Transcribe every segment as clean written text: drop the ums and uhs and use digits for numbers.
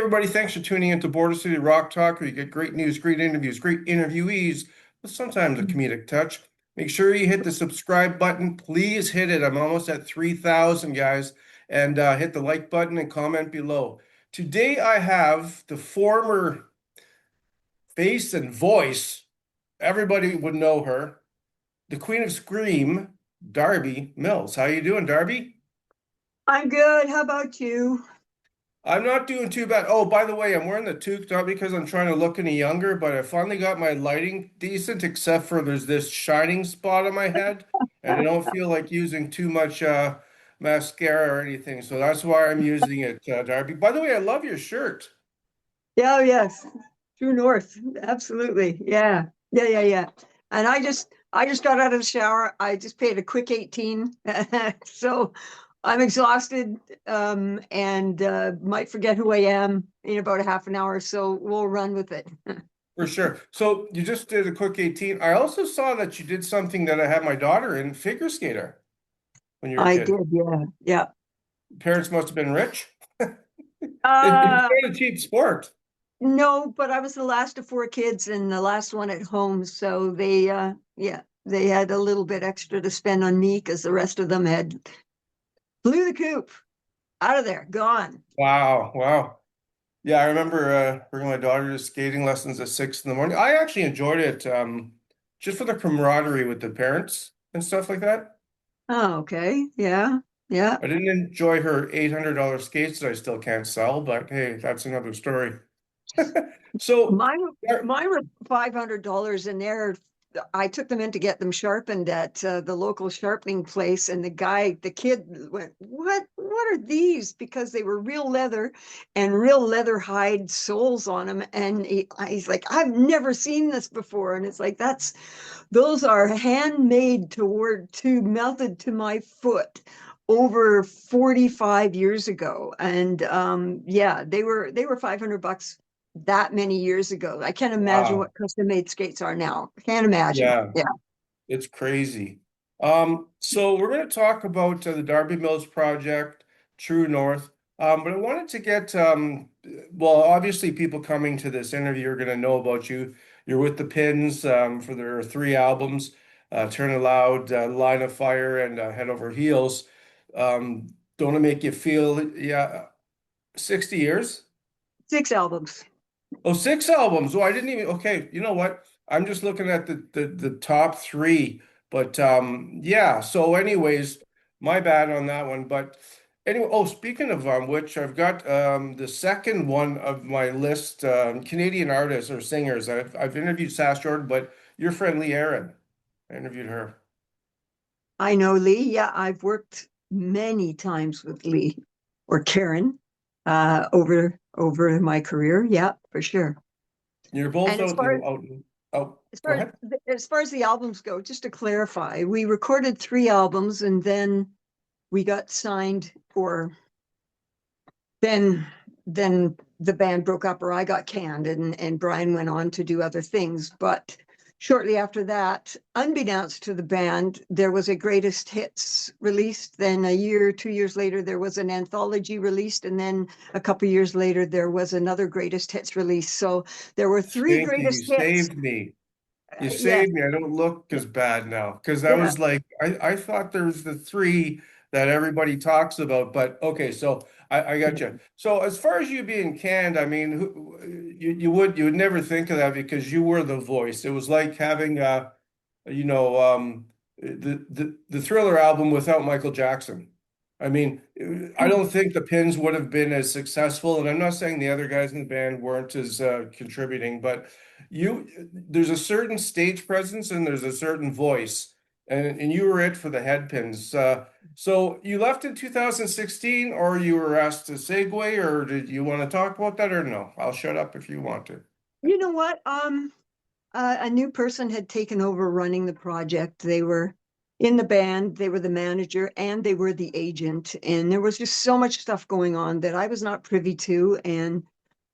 everybody. Thanks for tuning into Border City Rock Talk, where you get great news, great interviews, great interviewees, with sometimes a comedic touch. Make sure you hit the subscribe button. Please hit it. I'm almost at 3,000, guys. And hit the like button and comment below. Today, I have the former face and voice. Everybody would know her. The Queen of Scream, Darby Mills. How you doing, Darby? I'm good. How about you? I'm not doing too bad. Oh, by the way, I'm wearing the toque not because I'm trying to look any younger, but I finally got my lighting decent, except for there's this shining spot on my head, and I don't feel like using too much mascara or anything, so that's why I'm using it, Darby. By the way, I love your shirt. Yeah, yes. True North. Absolutely. Yeah. Yeah, yeah, yeah. And I just got out of the shower. I just paid a quick 18. So I'm exhausted and might forget who I am in about a half an hour, so we'll run with it. For sure. So you just did a quick 18. I also saw that you did something that I had my daughter in, figure skater, when you were a I kid. did, yeah. Yeah. Parents must have been rich. It's Uh not a cheap sport. no, but I was the last of four kids and the last one at home, so they yeah, they had a little bit extra to spend on me because the rest of them had blew the coop out of there, gone. Wow, wow. Yeah, I remember bringing my daughter to skating lessons at 6 in the morning. I actually enjoyed it, just for the camaraderie with the parents and stuff like that. Oh, okay. Yeah. Yeah. I didn't enjoy her $800 skates that I still can't sell, but hey, that's another story. So, Mine yeah, mine were $500 and I took them in to get them sharpened at the local sharpening place, and the kid went, what are these? Because they were real leather and real leather hide soles on them. And he's like, I've never seen this before. And it's like, those are handmade to melted to my foot over 45 years ago. And yeah, they were $500 that many years ago. I can't imagine wow. what custom made skates are now. Can't imagine. Yeah, Yeah. it's crazy. So we're going to talk about the Darby Mills project, True North. But I wanted to get, well, obviously, people coming to this interview are going to know about you. You're with the Pins for their three albums, Turn It Loud, Line of Fire, and Head Over Heels. Don't it make you feel, yeah, 60 years? Six albums. Oh, six albums. Oh, I didn't even. Okay, you know what? I'm just looking at the top three. But yeah. So, anyways, my bad on that one. But anyway, oh, speaking of which, I've got the second one of my list, Canadian artists or singers. I've interviewed Sass Jordan, but your friend Lee Aaron, I interviewed her. I know Lee. Yeah, I've worked many times with Lee or Karen over my career. Yeah, for sure. You're both And out in out. Oh, as go far ahead. as far as the albums go, just to clarify, we recorded three albums and then we got signed, or then then the band broke up, or I got canned, and Brian went on to do other things. But shortly after that, unbeknownst to the band, there was a greatest hits released. Then a year, 2 years later, there was an anthology released, and then a couple years later, there was another greatest hits release. So there were three Thank you. You greatest hits. saved me. You Yes, saved me. I don't look as bad now because I yeah. was like, I thought there's the three that everybody talks about, but okay, so I got you. So as far as you being canned, I mean, you would never think of that because you were the voice. It was like having you know, the Thriller album without Michael Jackson. I mean, I don't think the Pins would have been as successful, and I'm not saying the other guys in the band weren't as contributing, but there's a certain stage presence and there's a certain voice, and you were it for the Headpins. So you left in 2016, or you were asked to segue, or did you want to talk about that, or no? I'll shut up if you want to. You know what? A new person had taken over running the project. They were in the band, they were the manager, and they were the agent. And there was just so much stuff going on that I was not privy to. And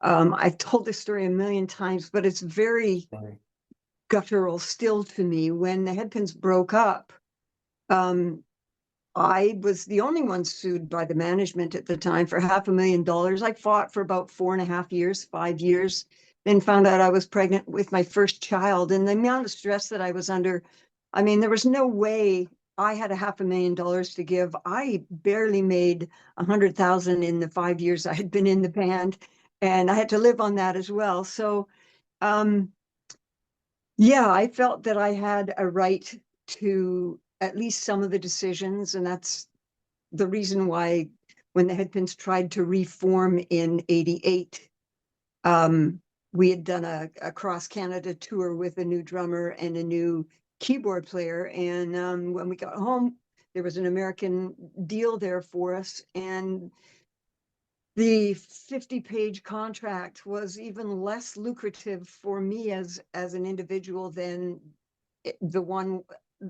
I've told this story a million times, but it's very Right. guttural still to me. When the Headpins broke up, um, I was the only one sued by the management at the time for $500,000. I fought for about 4.5 years, 5 years, then found out I was pregnant with my first child. And the amount of stress that I was under, I mean, there was no way I had $500,000 to give. I barely made 100,000 in the 5 years I had been in the band, and I had to live on that as well. So, um, yeah, I felt that I had a right to at least some of the decisions, and that's the reason why when the Headpins tried to reform in '88, um, we had done a cross Canada tour with a new drummer and a new keyboard player. And when we got home, there was an American deal there for us. And the 50-page contract was even less lucrative for me as an individual than the one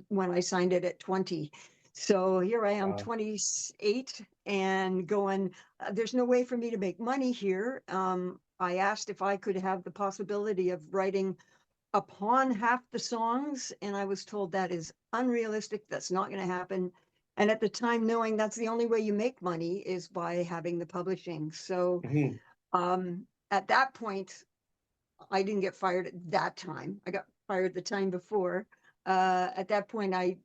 when I signed it at 20. So here I am, Wow. 28, and going, there's no way for me to make money here. I asked if I could have the possibility of writing upon half the songs, and I was told that is unrealistic. That's not going to happen. And at the time, knowing that's the only way you make money is by having the publishing. So Mhm. at that point, I didn't get fired at that time. I got fired the time before. At that point, I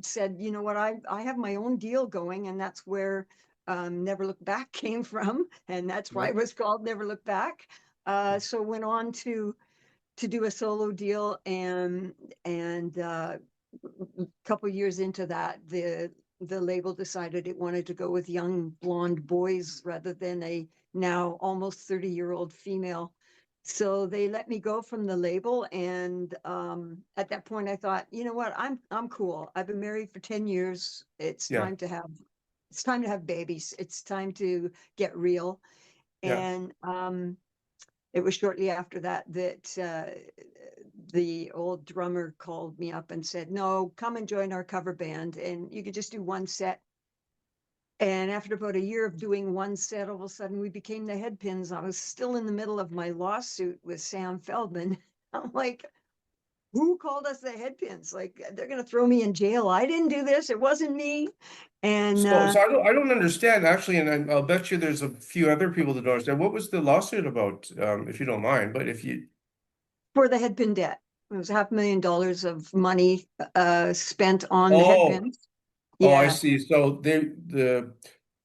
said, you know what, I have my own deal going, and that's where Never Look Back came from, and that's why Yeah. it was called Never Look Back. So went on to do a solo deal, and a couple years into that, the label decided it wanted to go with young blonde boys rather than a now almost 30-year-old female. So they let me go from the label, and at that point I thought, you know what, I'm cool. I've been married for 10 years. Yeah. It's time to have babies. It's time to get real. Yeah. And it was shortly after that that the old drummer called me up and said, no, come and join our cover band, and you could just do one set. And after about a year of doing one set, all of a sudden we became the Headpins. I was still in the middle of my lawsuit with Sam Feldman. I'm like, who called us the Headpins? Like, they're going to throw me in jail. I didn't do this. It wasn't me. And So I don't understand actually, and I'll bet you there's a few other people that don't understand. What was the lawsuit about, if you don't mind? But if you, for the Headpin debt, it was $500,000 of money spent on the oh, Headpins. oh, I Yeah. see. So the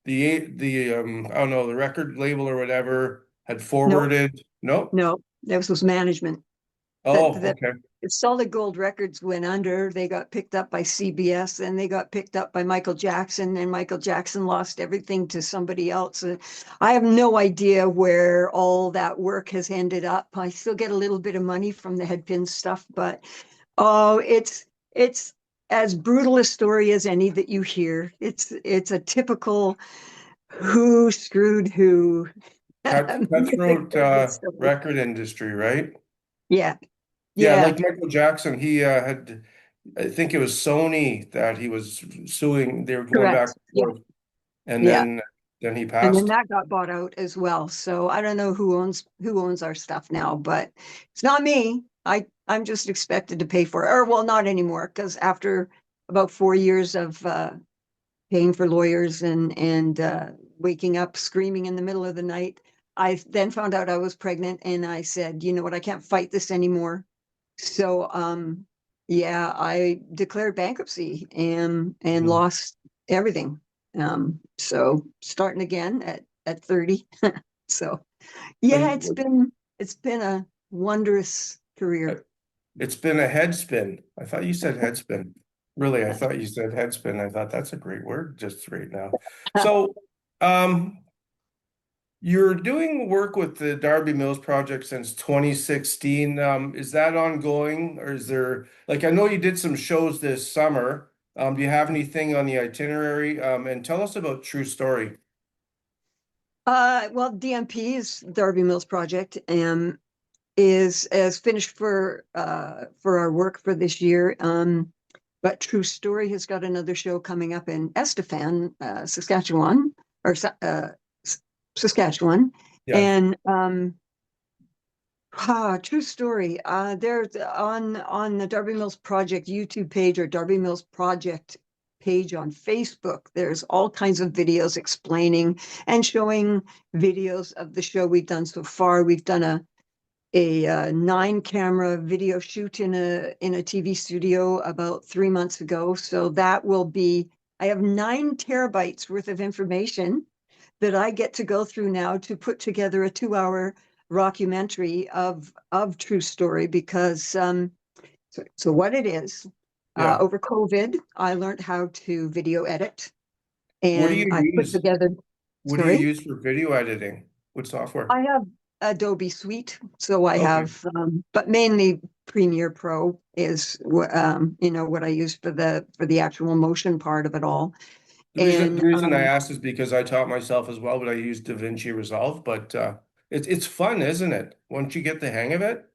I don't know, the record label or whatever had Nope. forwarded. No. No, this was management. That Oh, that okay. if Solid Gold Records went under, they got picked up by CBS, and they got picked up by Michael Jackson, and Michael Jackson lost everything to somebody else. I have no idea where all that work has ended up. I still get a little bit of money from the Headpin stuff, but oh, it's as brutal a story as any that you hear. It's a typical who screwed who music Cutthroat business story. record industry, right? Yeah, Yeah, yeah, like Michael Jackson, he had, I think it was Sony that he was suing. They were going back correct. and Yeah, forth, and yeah. then he And then passed. that got bought out as well. So I don't know who owns our stuff now, but it's not me. I'm just expected to pay for it. Or well, not anymore, because after about 4 years of paying for lawyers and waking up screaming in the middle of the night, I then found out I was pregnant, and I said, you know what, I can't fight this anymore. So yeah, I declared bankruptcy and Mhm. lost everything. So starting again at 30. So yeah, And it's been a wondrous uh, career. it's been a head spin. I thought you said head spin. Really, I thought you said head spin. I thought that's a great word just right now. So, um, you're doing work with the Darby Mills project since 2016. Is that ongoing, or is there, like, I know you did some shows this summer. Do you have anything on the itinerary? And tell us about True Story. Well, DMP is Darby Mills Project, is finished for our work for this year. But True Story has got another show coming up in Estefan, Saskatchewan, or Saskatchewan, Yeah. and True Story. There's on the Darby Mills Project YouTube page or Darby Mills Project page on Facebook. There's all kinds of videos explaining and showing videos of the show we've done so far. We've done a 9 camera video shoot in a TV studio about 3 months ago. So that will be, I have 9 terabytes worth of information that I get to go through now to put together a 2 hour rockumentary of true story because so what it is, Yeah. over COVID, I learned how to video edit What do and you I put use? together, What do you sorry, use for video editing? What software? I have Adobe Suite, so I Okay. have, but mainly Premiere Pro is what I use for the actual motion part of it all. The And reason I asked is because I taught myself as well, but I use DaVinci Resolve. But it's fun, isn't it? Once you get the hang of it.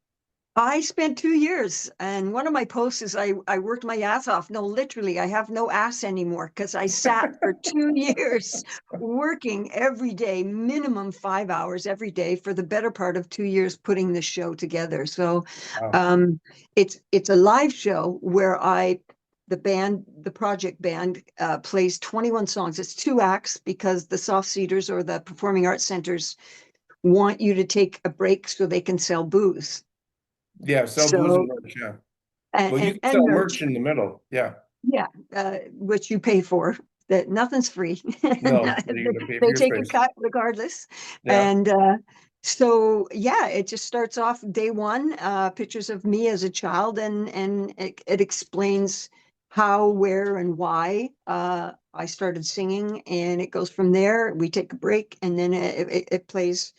I spent 2 years, and one of my posts is I worked my ass off. No, literally, I have no ass anymore because I sat for 2 years working every day, minimum 5 hours every day for the better part of 2 years putting this show together. So, Wow. um, it's a live show where the project band, plays 21 songs. It's 2 acts because the soft seaters or the performing arts centers want you to take a break so they can sell booze. Yeah, sell booze and So merch. Yeah. and Well, you and, can and sell merch, merch in the middle. Yeah. yeah, which you pay for. That nothing's free. No, you're gonna pay for They your take a space. cut regardless. Yeah. And so yeah, it just starts off day one, pictures of me as a child, and it explains how, where, and why I started singing, and it goes from there. We take a break, and then it plays.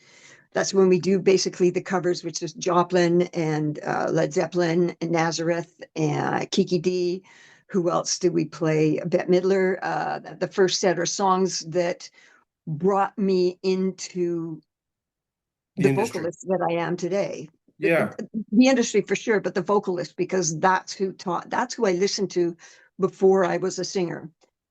That's when we do basically the covers, which is Joplin and Led Zeppelin and Nazareth and Kiki D. Who else did we play? Bette Midler. The first set are songs that brought me into The the industry. vocalist that I am today. Yeah. The industry for sure, but the vocalist, because that's who I listened to before I was a singer.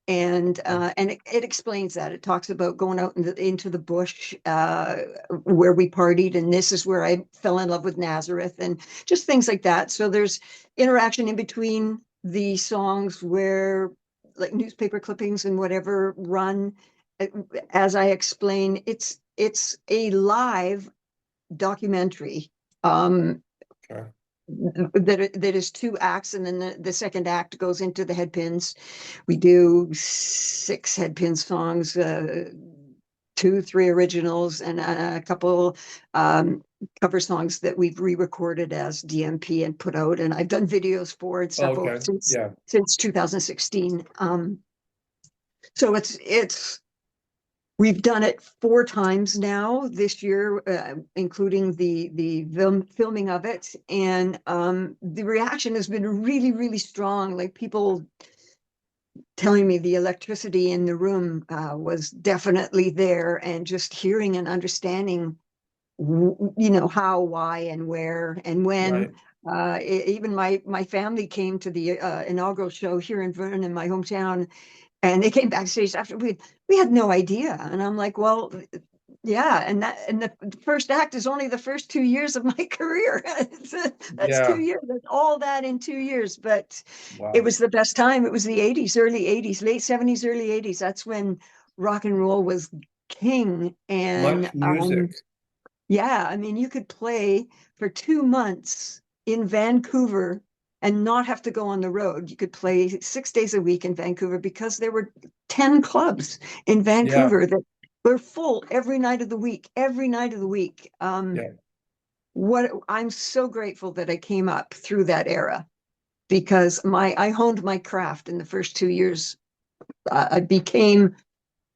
And it explains that. It talks about going out into the bush, where we partied, and this is where I fell in love with Nazareth, and just things like that. So there's interaction in between the songs where like newspaper clippings and whatever run. uh, As I explain, it's a live documentary, um, Okay. that is 2 acts, and then the second act goes into the Headpins. We do 6 Headpins songs, 2, 3 originals, and a couple cover songs that we've re-recorded as DMP and put out. And I've done videos for and stuff Okay. since Yeah. 2016. So it's we've done it 4 times now this year, including the filming of it, and the reaction has been really, really strong. Like people telling me the electricity in the room was definitely there, and just hearing and understanding, how, why, and where, and when. Right. Even my family came to the inaugural show here in Vernon, in my hometown, and they came backstage after. We had no idea, and I'm like, well, yeah, and the first act is only the first 2 years of my career. That's two Yeah. years. That's all that in 2 years. But it Wow. was the best time. It was the '80s, early '80s, late '70s, early '80s. That's when rock and roll was king. And Much music. yeah, I mean, you could play for 2 months in Vancouver and not have to go on the road. You could play 6 days a week in Vancouver because there were 10 clubs in Yeah. Vancouver that were full every night of the week, every night of the week. Yeah. What I'm so grateful that I came up through that era because I honed my craft in the first 2 years. I became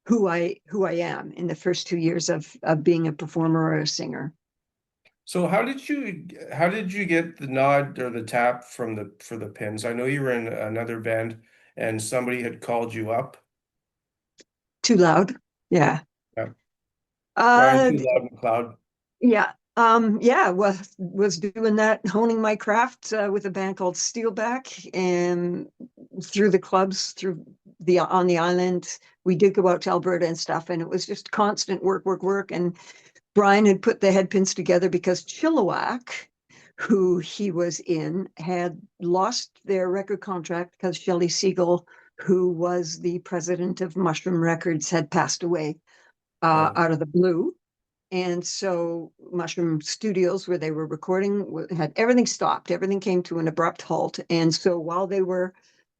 who I am in the first 2 years of being a performer or a singer. So how did you get the nod or the tap from the for the pins? I know you were in another band and somebody had called you up. Too loud. Yeah. Yeah. Brian Uh, Too Loud and Cloud. yeah. Yeah, was doing that, honing my craft with a band called Steelback, and through the clubs, through the on the island. We did go out to Alberta and stuff, and it was just constant work, work, work. And Brian had put the Headpins together because Chilliwack, who he was in, had lost their record contract because Shelley Siegel who was the president of Mushroom Records, had passed away Oh, out of the blue. And so Mushroom Studios, where they were recording, had everything stopped. Everything came to an abrupt halt. And so while they were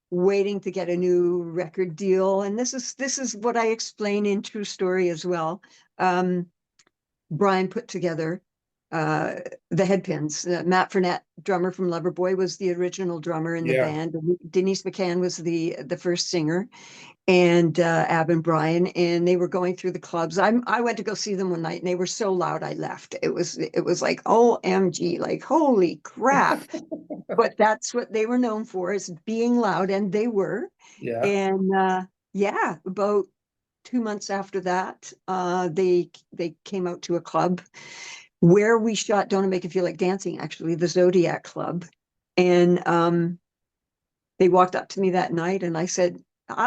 waiting to get a new record deal, and this is what I explain in True Story as well. Um, Brian put together uh, the Headpins. Matt Fournette, drummer from Loverboy, was the original drummer in the yeah. band. Denise McCann was the first singer, and Ab and Brian, and they were going through the clubs. I went to go see them one night, and they were so loud I left. It was like OMG, like holy crap. But that's what they were known for, is being loud, and they were. Yeah. And yeah, about 2 months after that, they came out to a club where we shot "Don't It Make You Feel Like Dancing," actually, the Zodiac Club. And they walked up to me that night, and I said,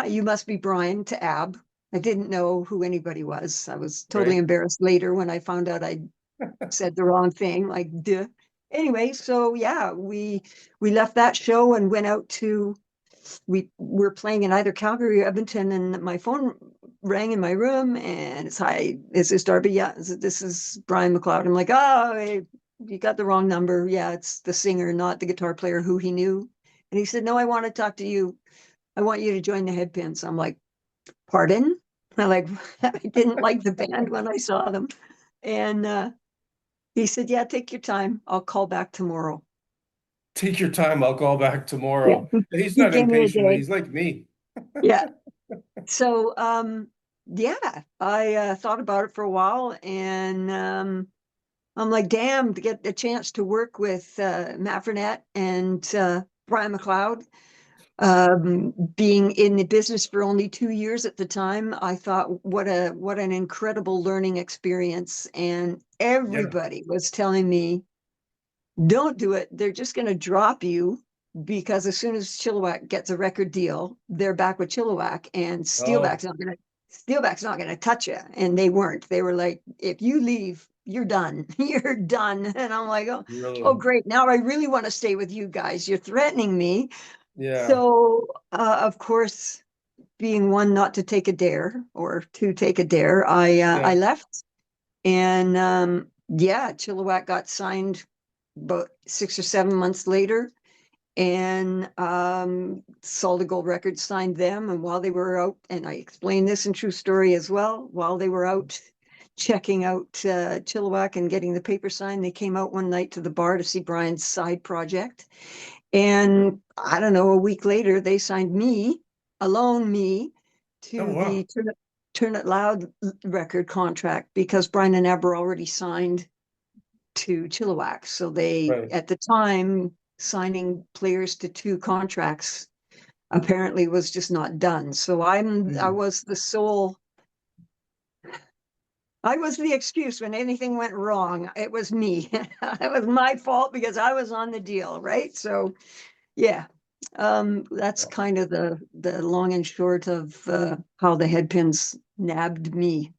you must be Brian, to Ab. I didn't know who anybody was. I was totally Right. embarrassed later when I found out I said the wrong thing, like duh. Anyway, so yeah, we left that show and went out to, we were playing in either Calgary or Edmonton, and my phone rang in my room, and it's, "Hi, is this Darby?" "Yeah." "This is Brian McLeod." I'm like, "Oh, hey, you got the wrong number. Yeah, it's the singer, not the guitar player," who he knew. And he said, "No, I want to talk to you. I want you to join the Headpins." I'm like, "Pardon?" I like, I didn't like the band when I saw them. And he said, "Yeah, take your time. I'll call back tomorrow." Take your time. I'll call back Yeah, tomorrow. He's he not gave me a impatient. day. He's like me. Yeah. So, yeah, I thought about it for a while, and I'm like, damn, to get the chance to work with Matt Fournette and Brian McLeod. Being in the business for only 2 years at the time, I thought, what an incredible learning experience. And Yeah. everybody was telling me, "Don't do it. They're just going to drop you." Because as soon as Chilliwack gets a record deal, they're back with Chilliwack, and Oh, Steelback's not gonna touch you. And they weren't. They were like, "If you leave, you're done. You're done." And I'm like, oh, really? great. Now I really want to stay with you guys. You're threatening me. Yeah. So, of course, being one not to take a dare, or to take a dare, I Yeah. left. And yeah, Chilliwack got signed about 6 or 7 months later, and Solid Gold Records signed them. And while they were out, and I explained this in True Story as well, while they were out checking out Chilliwack and getting the paper signed, they came out one night to the bar to see Brian's side project. And I don't know, a week later, they signed me, alone me, Oh, to wow. the Turn It Loud record contract, because Brian and Ab were already signed to Chilliwack. So they, Right. at the time, signing players to two contracts apparently was just not done. So I Hmm. was the sole, I was the excuse when anything went wrong. It was me. It was my fault because I was on the deal, right? So yeah, that's kind of the long and short of how the Headpins nabbed me.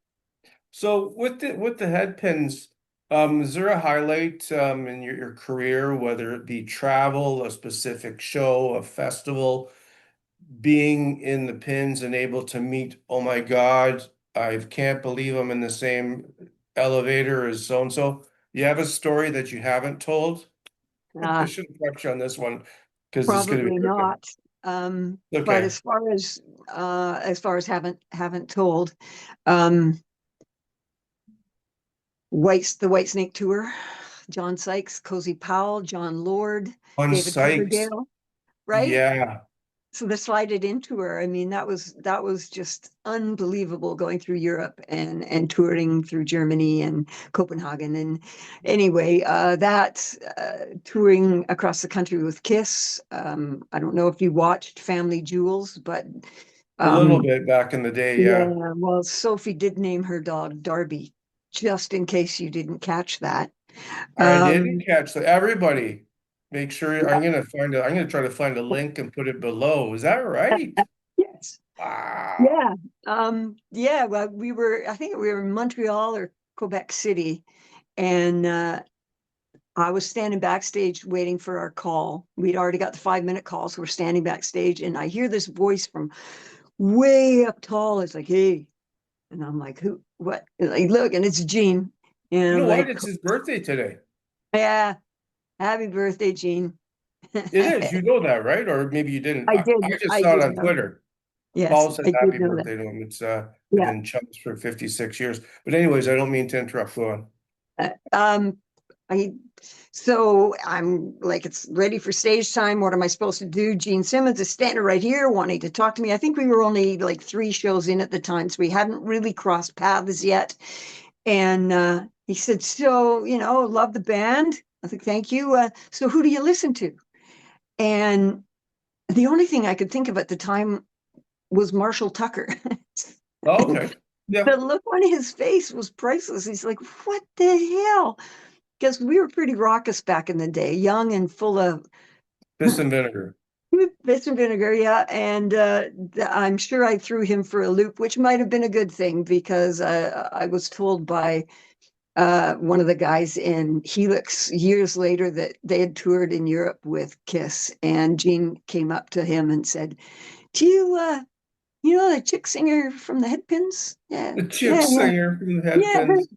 So with the head pins, is there a highlight in your career, whether it be travel, a specific show, a festival, being in the pins and able to meet, oh my God, I can't believe I'm in the same elevator as so and so. You have a story that you haven't told? I Uh, should have prepped you on this one because it's going to Probably be okay. not. But Okay. as far as haven't told, um, the White Snake Tour, John Sykes, Cozy Powell, John Lord, On David Sykes. Coverdale, right? Yeah. So the Slide It In tour, I mean, that was just unbelievable, going through Europe and touring through Germany and Copenhagen. And anyway, that touring across the country with Kiss. I don't know if you watched Family Jewels, but A little um, bit back in the day, yeah. yeah, well, Sophie did name her dog Darby, just in case you didn't catch that. I didn't Um, catch that. Everybody, make sure yeah, I'm gonna try to find a link and put it below. Is that right? yes. Wow. Yeah. Yeah, well, I think we were in Montreal or Quebec City, and I was standing backstage waiting for our call. We'd already got the 5 minute call, so we're standing backstage, and I hear this voice from way up tall. It's like, "Hey," and I'm like, "Who? What?" And I look, and it's Gene, and You I'm know what? like, It's his birthday today. "Yeah, happy birthday, Gene." It is. You know that, right? Or maybe you didn't. I I did. just I saw it did on know. Twitter. Yes, Paul said I did happy know that. birthday to him. They've Yeah. been chums for 56 years. But anyways, I don't mean to interrupt. Go on. Uh, Um, I so I'm like, it's ready for stage time. What am I supposed to do? Gene Simmons is standing right here wanting to talk to me. I think we were only like 3 shows in at the time, so we hadn't really crossed paths yet. And he said, "So, love the band." I think, "Thank you. So who do you listen to?" And the only thing I could think of at the time was Marshall Tucker. Oh, And okay. Yeah. the look on his face was priceless. He's like, "What the hell?" Because we were pretty raucous back in the day, young and full of Piss and vinegar. piss and vinegar, yeah. And I'm sure I threw him for a loop, which might have been a good thing because I was told by one of the guys in Helix years later that they had toured in Europe with Kiss, and Gene came up to him and said, "Do you know the chick singer from the Headpins?" "Yeah, The chick yeah, yeah, singer from the yeah." Headpins.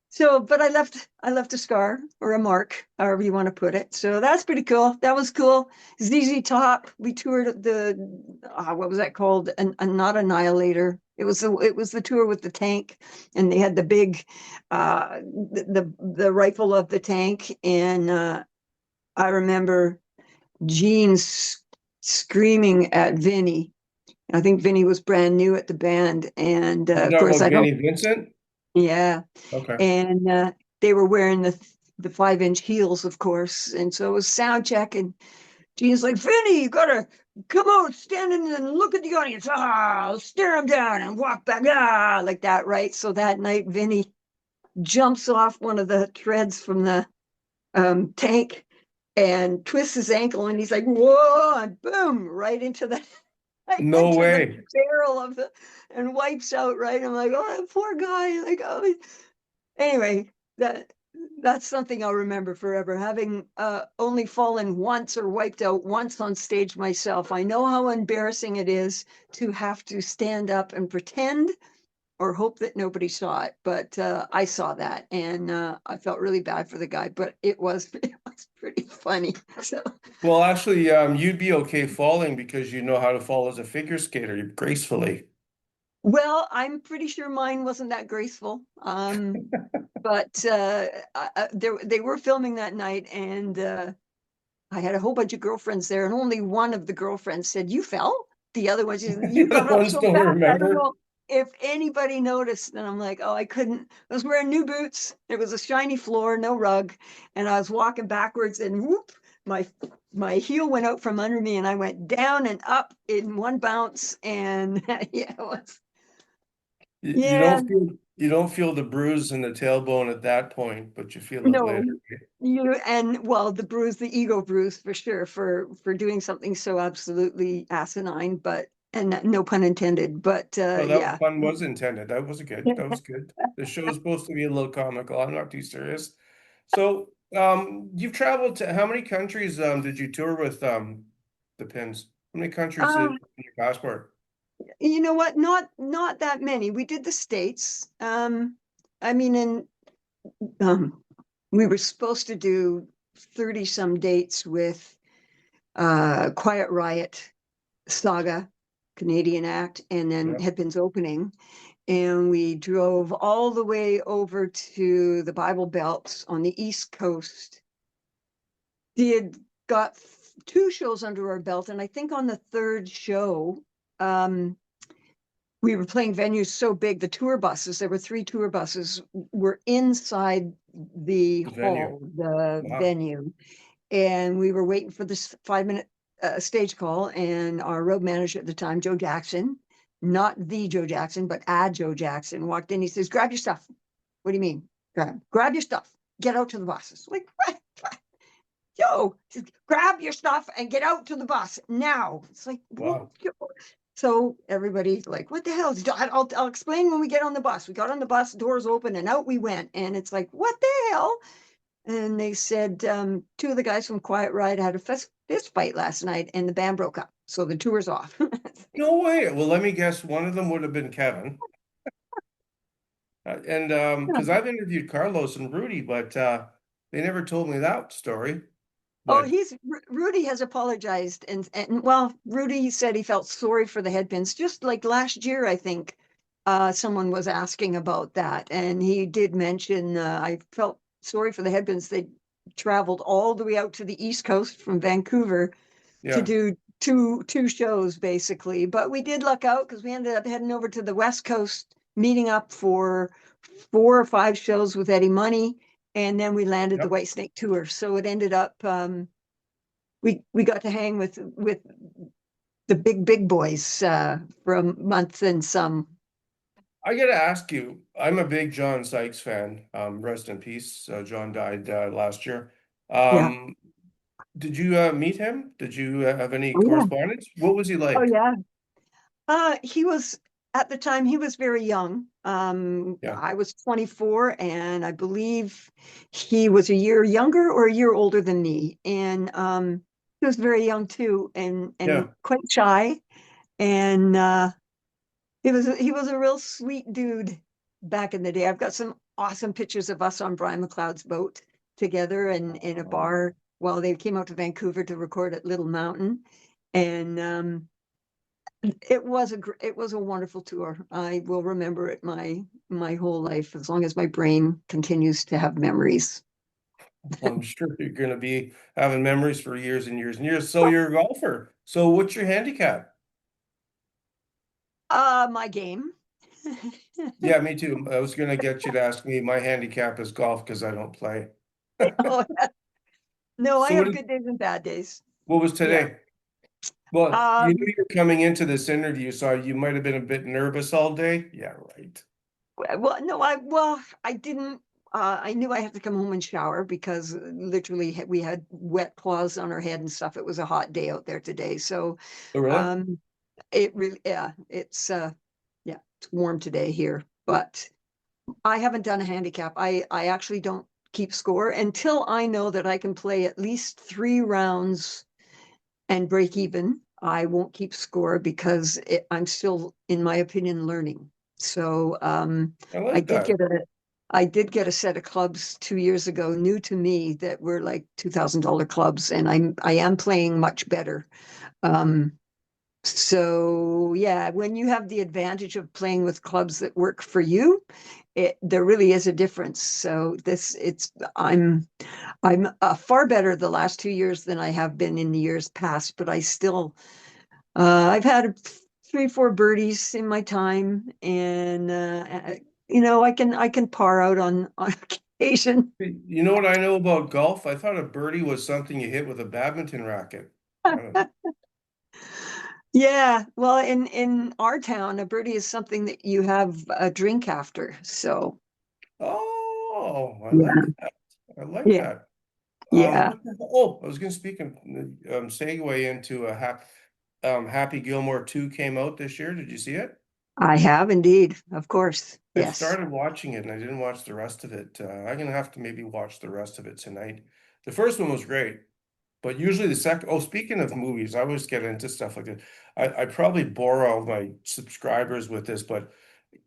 So, but I left a scar or a mark, however you want to put it. So that's pretty cool. That was cool. ZZ Top. We toured what was that called? Not Annihilator. It was the tour with the tank, and they had the big, the rifle of the tank, and I remember Gene screaming at Vinny. I think Vinny was brand new at the band, and You of talking course about I don't. Vinnie Vincent? Yeah, Okay. and they were wearing the 5 inch heels, of course, and so it was sound check, and Gene's like, "Vinny, you gotta come out, stand in and look at the audience, stare them down and walk back, like that, right?" So that night, Vinny jumps off one of the treads from the tank and twists his ankle, and he's like, "Whoa!" and boom, right into the right No into the way. barrel of the, and wipes out, right? I'm like, "Oh, that poor guy!" Like, oh. Anyway, that's something I'll remember forever. Having only fallen once or wiped out once on stage myself, I know how embarrassing it is to have to stand up and pretend or hope that nobody saw it. But I saw that, and I felt really bad for the guy. But it was pretty funny. So, Well, actually, you'd be okay falling because you know how to fall as a figure skater gracefully. well, I'm pretty sure mine wasn't that graceful. But they were filming that night, and I had a whole bunch of girlfriends there, and only one of the girlfriends said, "You fell." The other one, she said, "You The got up ones so don't fast." I don't remember. know if anybody noticed. And I'm like, "Oh, I couldn't." I was wearing new boots. There was a shiny floor, no rug, and I was walking backwards, and whoop, my my heel went out from under me, and I went down and up in one bounce. And yeah, it was, You yeah, don't feel the bruise in the tailbone at that point, but you feel it no. later. And well, the bruise, the ego bruise for sure, for doing something so absolutely asinine, but and no pun intended, but Oh, that yeah. pun was intended. That was good. That was good. The show is supposed to be a little comical. I'm not too serious. So, you've traveled to how many countries did you tour with the Pins? How many countries did Um, in your passport? you know what? Not that many. We did the States. I mean, and um, we were supposed to do 30 some dates with Quiet Riot, Saga, Canadian act, and then Yeah. Headpins opening. And we drove all the way over to the Bible Belt on the East Coast. We had got 2 shows under our belt, and I think on the third show, um, we were playing venues so big, the tour buses, there were 3 tour buses, were inside the The venue. hall, the Wow. venue. And we were waiting for this 5 minute stage call, and our road manager at the time, Joe Jackson, not the Joe Jackson, but Joe Jackson, walked in. He says, "Grab your stuff." "What do you mean? Grab your stuff. Get out to the buses." Like, what? Joe, he says, "Grab your stuff and get out to the bus now." It's like, what? Wow. So everybody like, "What the hell?" I'll explain when we get on the bus. We got on the bus, doors open, and out we went. And it's like, what the hell? and they said two of the guys from Quiet Ride had a fist fight last night, and the band broke up, so the tour's off. No way. Well, let me guess. One of them would have been Kevin. And because I've interviewed Carlos and Rudy, but they never told me that story. Oh, But Rudy has apologized, and well, Rudy said he felt sorry for the Headpins, just like last year, I think. Someone was asking about that, and he did mention I felt sorry for the Headpins. They traveled all the way out to the East Coast from Vancouver to yeah, do two shows basically. But we did luck out because we ended up heading over to the West Coast, meeting up for 4 or 5 shows with Eddie Money, and then we landed the yep. White Snake tour. So it ended up we got to hang with the big boys for a month and some. I gotta ask you, I'm a big John Sykes fan. Rest in peace. John died last year. Yeah. Um, did you meet him? Did you have any Oh yeah. correspondence? What was he Oh like? yeah. He was at the time he was very young. Yeah, I was 24, and I believe he was a year younger or a year older than me. And he was very young too, and yeah. quite shy. And he was a real sweet dude back in the day. I've got some awesome pictures of us on Brian McLeod's boat together and in a Um, bar while they came out to Vancouver to record at Little Mountain. And it was a wonderful tour. I will remember it my whole life as long as my brain continues to have memories. I'm sure you're gonna be having memories for years and years and years. So you're a golfer. So what's your handicap? My game. Yeah, me too. I was gonna get you to ask me. My handicap is golf because I don't play. Oh, no, I So have good days and bad days. what was Yeah. today? Well, you knew Um, you were coming into this interview, so you might have been a bit nervous all day. Yeah, right. well, no, I didn't. I knew I had to come home and shower because literally we had wet cloths on our head and stuff. It was a hot day out there today, so Oh, really? um, it really, yeah, yeah, it's warm today here, but I haven't done a handicap. I actually don't keep score until I know that I can play at least 3 rounds and break even. I won't keep score because I'm still, in my opinion, learning. So I I like did that. get a I did get a set of clubs 2 years ago, new to me, that were like $2,000 clubs, and I am playing much better. Um, so yeah, when you have the advantage of playing with clubs that work for you, there really is a difference. So I'm far better the last 2 years than I have been in the years past, but I've had 3, 4 birdies in my time, and I can par out on occasion. You know what I know about golf? I thought a birdie was something you hit with a badminton racket. I don't know. Yeah, well, in our town, a birdie is something that you have a drink after. So Oh, I yeah, like that. I like yeah, that. yeah. What the hell? Oh, I was going to speak and segue into a Happy Gilmore 2 came out this year. Did you see it? I have indeed, of course. I Yes, started watching it and I didn't watch the rest of it. I'm gonna have to maybe watch the rest of it tonight. The first one was great, but usually the second. Oh, speaking of movies, I always get into stuff like that. I probably bore all my subscribers with this, but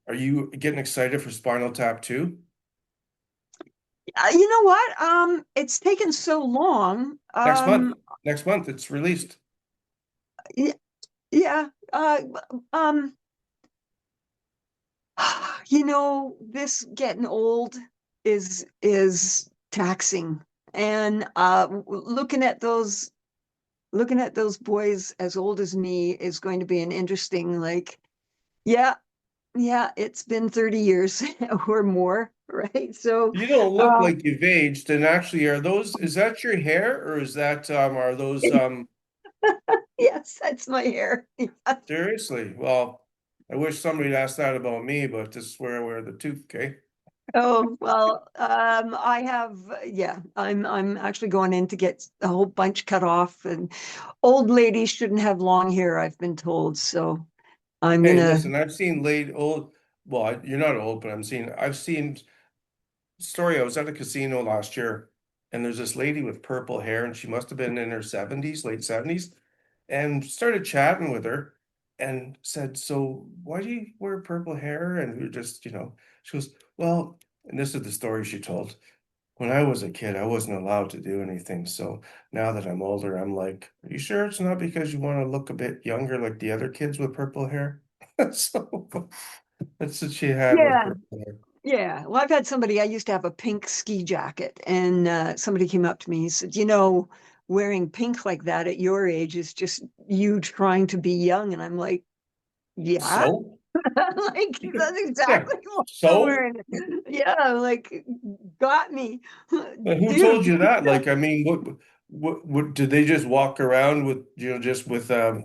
are you getting excited for Spinal Tap 2? you know what? It's taken so long. Next month. Next month it's released. Y- yeah. Um, this getting old is taxing, and looking at those boys as old as me is going to be an interesting, like, yeah, yeah, it's been 30 years or more, right? So, You don't look uh, like you've aged, and actually, is that your hair or is that are those yes, that's my hair. seriously? Well, I wish somebody'd asked that about me, but this is where I wear the tooth, okay? Oh, well, I'm actually going in to get a whole bunch cut off, and old ladies shouldn't have long hair, I've been told. So I'm Hey, gonna, listen, I've seen late old, well, you're not old, but I've seen story. I was at a casino last year and there's this lady with purple hair, and she must have been in her 70s, late 70s, and started chatting with her and said, "So why do you wear purple hair?" And we were just, she goes, "Well," and this is the story she told. When I was a kid, I wasn't allowed to do anything. So now that I'm older, I'm like, "Are you sure it's not because you want to look a bit younger like the other kids with purple hair?" So that's what she had with Yeah. purple hair. Yeah. Well, I've had somebody, I used to have a pink ski jacket, and somebody came up to me and said, wearing pink like that at your age is just you trying to be young. And I'm like, yeah, So, like that's yeah. exactly what I'm So, wearing. Yeah, like got me, and who told dude. you that? Like, I mean, what did they just walk around with, just with a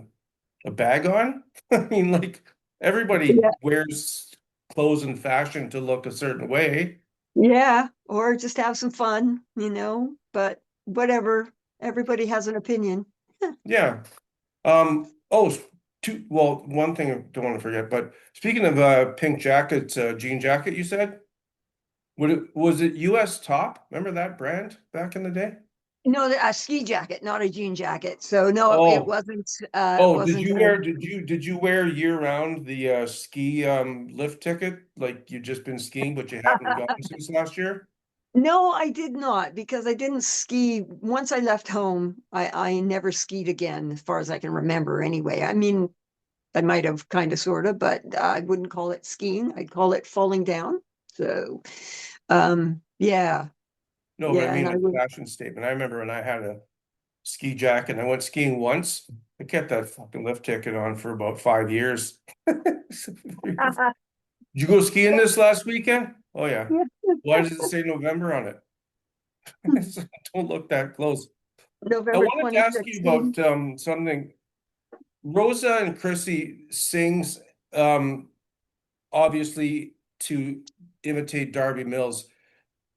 bag on? I mean, like everybody Yeah. wears clothes and fashion to look a certain way. Yeah. Or just have some fun, but whatever. Everybody has an opinion. Yeah. Well, one thing I don't want to forget, but speaking of pink jackets, jean jacket, you said, was it US Top? Remember that brand back in the day? No, a ski jacket, not a jean jacket. So no, it Oh, wasn't. It oh, wasn't did you wear year round the ski lift ticket like you've just been skiing but you haven't gone since last year? No, I did not because I didn't ski. Once I left home, I never skied again, as far as I can remember. Anyway, I mean, I might have kind of sort of, but I wouldn't call it skiing. I'd call it falling down. So, yeah, No, but I yeah, and mean I a would. fashion statement. I remember when I had a ski jacket and I went skiing once. I kept that fucking lift ticket on for about 5 years. Did you go skiing this last weekend? Oh yeah. Why does it say November on it? Don't look that close. I November wanted to ask you 2016. about something. Rosa and Chrissy sings um, obviously to imitate Darby Mills.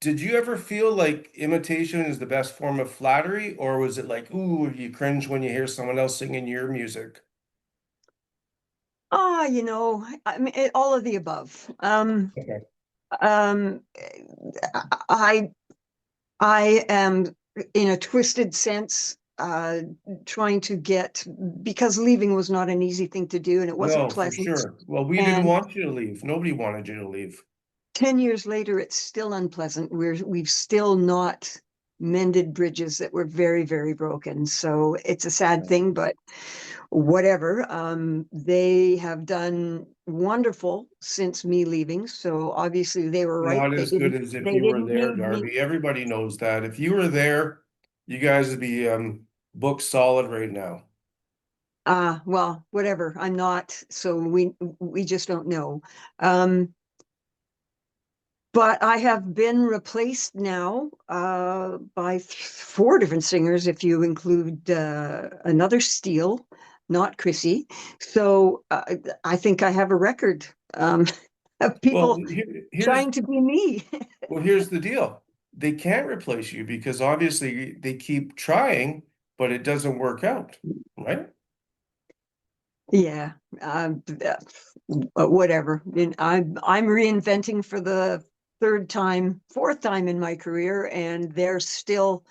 Did you ever feel like imitation is the best form of flattery, or was it like, ooh, you cringe when you hear someone else singing your music? I mean, all of the above. Okay. Um, I I am, in a twisted sense, trying to get, because leaving was not an easy thing to do and it wasn't No, for pleasant. sure. Well, we didn't And want you to leave. Nobody wanted you to leave. 10 years later, it's still unpleasant. We've still not mended bridges that were very, very broken. So it's a sad thing, but whatever. They have done wonderful since me leaving. So obviously they were right. Not as good as if They you were didn't there, need me. Darby. Everybody knows that. If you were there, you guys would be booked solid right now. Well, whatever. I'm not, so we just don't know. Um, but I have been replaced now by four different singers, if you include another Steele, not Chrissy. So I think I have a record of Well, people here's trying to be me. here's the deal. They can't replace you because obviously they keep trying, but it doesn't work out, right? Yeah, whatever. And I'm reinventing for the third time, fourth time in my career, and they're still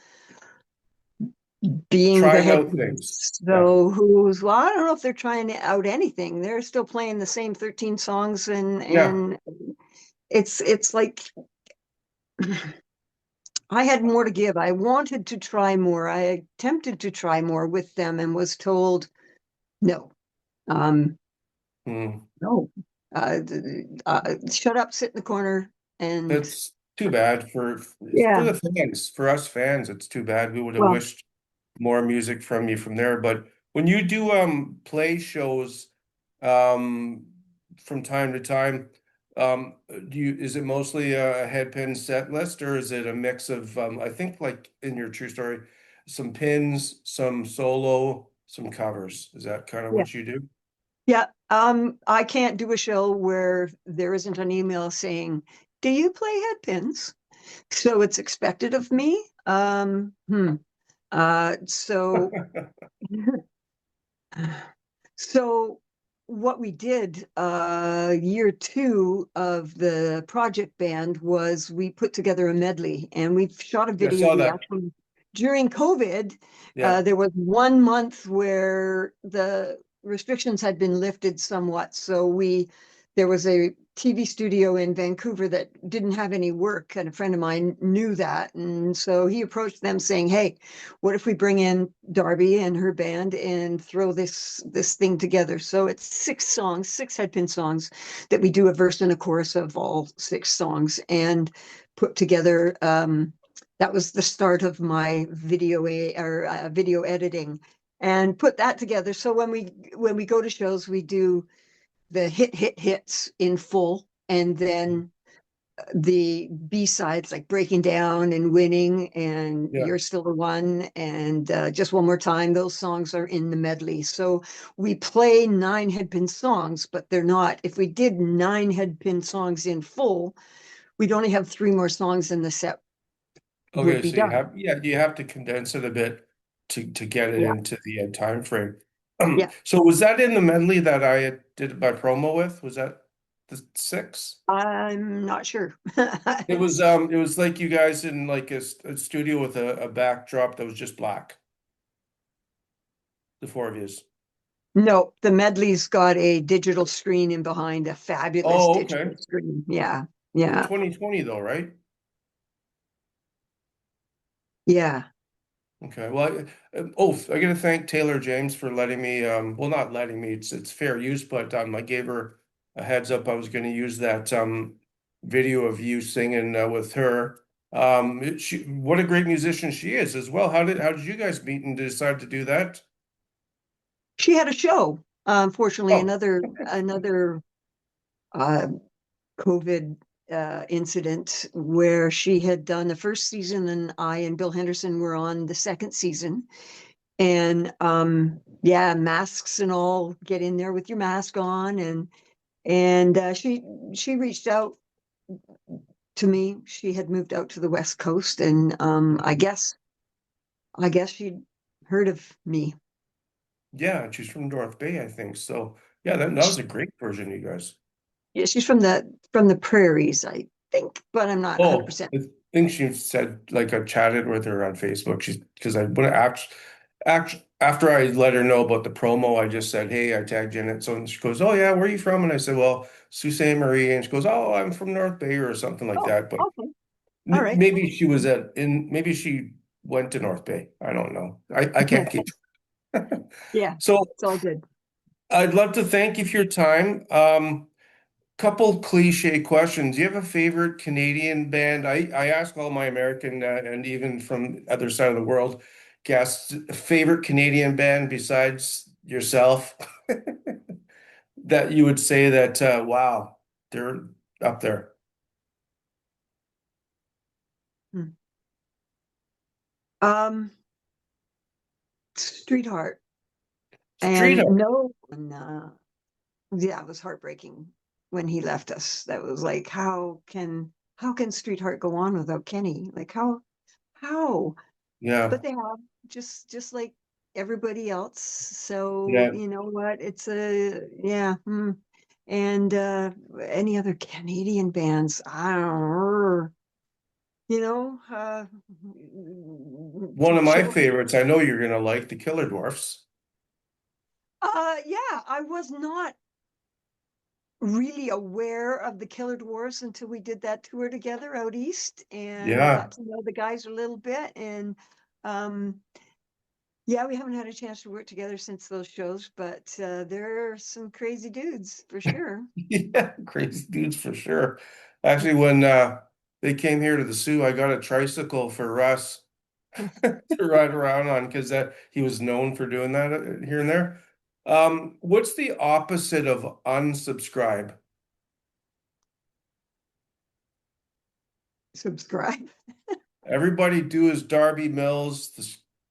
being the Trying head. out things. Yeah. So well, I don't know if they're trying out anything. They're still playing the same 13 songs, and Yeah. it's like I had more to give. I wanted to try more. I attempted to try more with them and was told no. Um, Hmm. no. Shut up, sit in the corner, and That's too bad for yeah. the fans, for us fans, it's too bad. We would have Well, wished more music from you from there. But when you do play shows um from time to time, is it mostly a headpin set list or is it a mix of I think like in your true story, some pins, some solo, some covers? Is that kind of yeah, what you do? yeah. I can't do a show where there isn't an email saying, "Do you play headpins?" So it's expected of me. So so what we did year two of the project band was we put together a medley, and we shot a Yeah, I video. saw We that. actually, during COVID, Yeah. there was 1 month where the restrictions had been lifted somewhat. So there was a TV studio in Vancouver that didn't have any work, and a friend of mine knew that. And so he approached them saying, "Hey, what if we bring in Darby and her band and throw this thing together?" So it's 6 songs, 6 Headpin songs that we do a verse and a chorus of all 6 songs and put together. That was the start of my video editing, and put that together. So when we go to shows, we do the hits in full, and then the B-sides like Breaking Down and Winning and Yeah. You're Still the One and Just One More Time. Those songs are in the medley. So we play 9 Headpin songs, but they're not. If we did 9 Headpin songs in full, we'd only have 3 more songs and the set would Okay, be so you done. have, yeah, you have to condense it a bit to get it Yeah. into the time frame. Yeah. So was that in the medley that I did my promo with? Was that the six? I'm not sure. It was like you guys in like a studio with a backdrop that was just black, the four of yous. No, the medley's got a digital screen in behind, a fabulous Oh, digital okay. screen. Yeah. From Yeah. 2020 though, right? Yeah. Okay. Well, I gotta thank Taylor James for letting me, well, not letting me, it's fair use, but I gave her a heads up I was gonna use that video of you singing with her. What a great musician she is as well. How did you guys meet and decide to do that? She had a show. Unfortunately, Oh, another uh, COVID incident where she had done the first season, and I and Bill Henderson were on the second season. And yeah, masks and all. Get in there with your mask on, and she reached out to me. She had moved out to the West Coast, and I guess she'd heard of me. yeah, and she's from North Bay, I think. So yeah, that was a great version, you guys. Yeah, she's from the prairies, I think, but I'm not Oh, 100%. I think she said like I chatted with her on Facebook. She's because I when act after I let her know about the promo, I just said, "Hey, I tagged you in it." So she goes, "Oh yeah, where are you from?" And I said, "Well, Sault Ste. Marie." And she goes, "Oh, I'm from North Bay or something like Oh, that." But okay. All right. maybe she was maybe she went to North Bay. I don't know. I can't keep. Yeah, So it's all good. I'd love to thank you for your time. Couple cliche questions. Do you have a favorite Canadian band? I ask all my American and even from other side of the world guests, favorite Canadian band besides yourself that you would say that wow, they're up there. Hmm. Um, Streetheart. Street And art. no, and, yeah, it was heartbreaking when he left us. That was like, how can Streetheart go on without Kenny? Like how? Yeah, But they have just like everybody else. So yeah. you know what? It's a yeah. And any other Canadian bands? I don't know. You know, One of my show. favorites. I know you're gonna like the Killer Dwarfs. Yeah, I was not really aware of the Killer Dwarfs until we did that tour together out east and Yeah. got to know the guys a little bit. And um, yeah, we haven't had a chance to work together since those shows, but they're some crazy dudes for sure. Yeah, crazy dudes for sure. Actually, when they came here to the Sioux, I got a tricycle for Russ to ride around on because he was known for doing that here and there. What's the opposite of unsubscribe? Subscribe. Everybody do as Darby Mills, the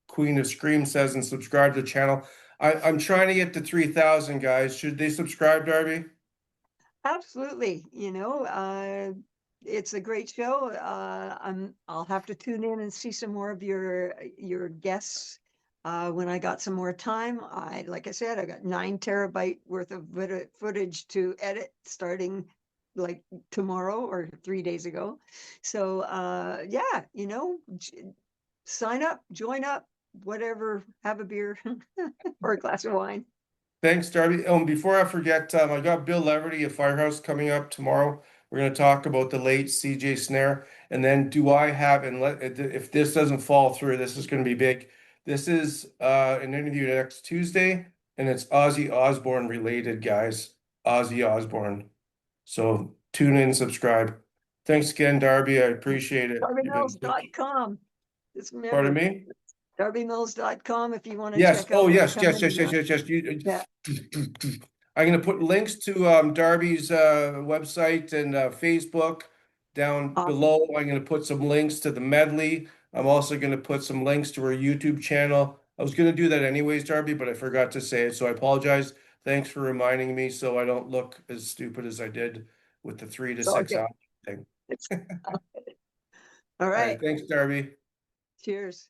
Queen of Scream says, and subscribe to the channel. I'm trying to get to 3,000 guys. Should they subscribe, Darby? Absolutely. It's a great show. I'll have to tune in and see some more of your guests. When I got some more time, like I said, I got 9 terabyte worth of footage to edit starting like tomorrow or 3 days ago. So, yeah, sign up, join up, whatever, have a beer or a glass of wine. Thanks, Darby. Before I forget, I got Bill Leverty of Firehouse coming up tomorrow. We're going to talk about the late CJ Snare, and then do I have and if this doesn't fall through, this is going to be big. This is an interview next Tuesday, and it's Ozzy Osbourne related, guys. Ozzy Osbourne. So tune in, subscribe. Thanks again, Darby. I appreciate it. You've been, DarbyMills.com. Just pardon remember, me? DarbyMills.com if you want to Yes. check out Oh, what's yes, yes, coming. yes, yes, yes, yes. Yeah. I'm going to put links to Darby's website and Facebook down Awesome. below. I'm going to put some links to the medley. I'm also going to put some links to her YouTube channel. I was going to do that anyways, Darby, but I forgot to say it, so I apologize. Thanks for reminding me so I don't look as stupid as I did with the 3 to It's all 6 good. hour thing. All All right, right. thanks, Darby. Cheers.